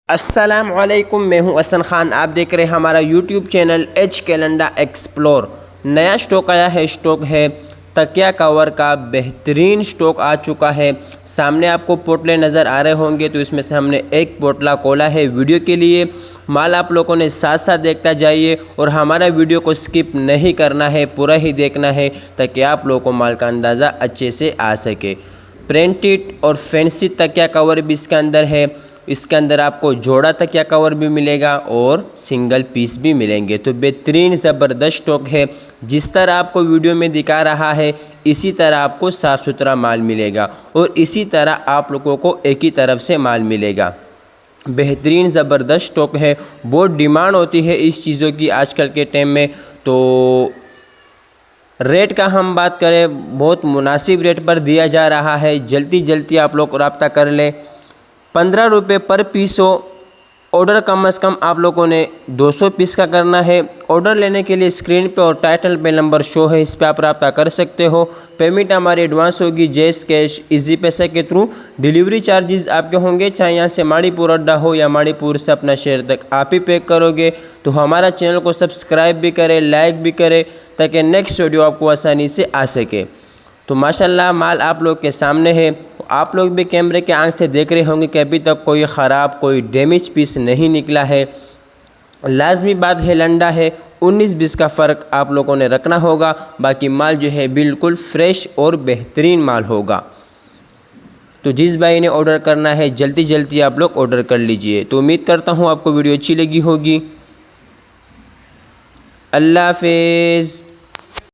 अस्सलामुअलैकुम, मैं हूं हसन खान। आप देख रहे हैं हमारा YouTube channel H calendar explore. नया स्टॉक आया है, स्टॉक है तकिया कवर का। बेहतरीन स्टॉक आ चुका है। सामने आपको पोटले नज़र आ रहे होंगे, तो इसमें से हमने एक पोटला खोला है वीडियो के लिए। माल आप लोगों ने साथ साथ देखता जाइए और हमारा वीडियो को स्किप नहीं करना है, पूरा ही देखना है ताकि आप लोगों को माल का अंदाज़ा अच्छे से आ सके। प्रिंटेड और फैंसी तकिया कवर भी इसके अंदर है। इसके अंदर आपको जोड़ा तकिया कवर भी मिलेगा और सिंगल पीस भी मिलेंगे। तो बेहतरीन ज़बरदस्त स्टॉक है। जिस तरह आपको वीडियो में दिखा रहा है इसी तरह आपको साफ़ सुथरा माल मिलेगा और इसी तरह आप लोगों को एक ही तरफ से माल मिलेगा। बेहतरीन ज़बरदस्त स्टॉक है। बहुत डिमांड होती है इस चीज़ों की आजकल के टाइम में। तो रेट का हम बात करें, बहुत मुनासिब रेट पर दिया जा रहा है। जल्दी आप लोग रब्ता कर लें। 15 रुपये पर पीस हो। ऑर्डर कम से कम आप लोगों ने 200 पीस का करना है। ऑर्डर लेने के लिए स्क्रीन पे और टाइटल पे नंबर शो है, इस पे आप रब्ता कर सकते हो। पेमेंट हमारी एडवांस होगी जैस कैश इजी पैसे के थ्रू। डिलीवरी चार्जेस आपके होंगे, चाहे यहाँ से माड़ीपुर अड्डा हो या माड़ीपुर से अपना शहर तक आप ही पे करोगे। तो हमारा चैनल को सब्सक्राइब भी करें, लाइक भी करें ताकि नेक्स्ट वीडियो आपको आसानी से आ सके। तो माशाल्लाह माल आप लोग के सामने है। आप लोग भी कैमरे के आंख से देख रहे होंगे कि अभी तक कोई ख़राब कोई डैमेज पीस नहीं निकला है। लाजमी बात है लंडा है, 19-20 का फ़र्क आप लोगों ने रखना होगा। बाकी माल जो है बिल्कुल फ्रेश और बेहतरीन माल होगा। तो जिस भाई ने ऑर्डर करना है जल्दी आप लोग ऑर्डर कर लीजिए। तो उम्मीद करता हूँ आपको वीडियो अच्छी लगी होगी। अल्लाह हाफिज़।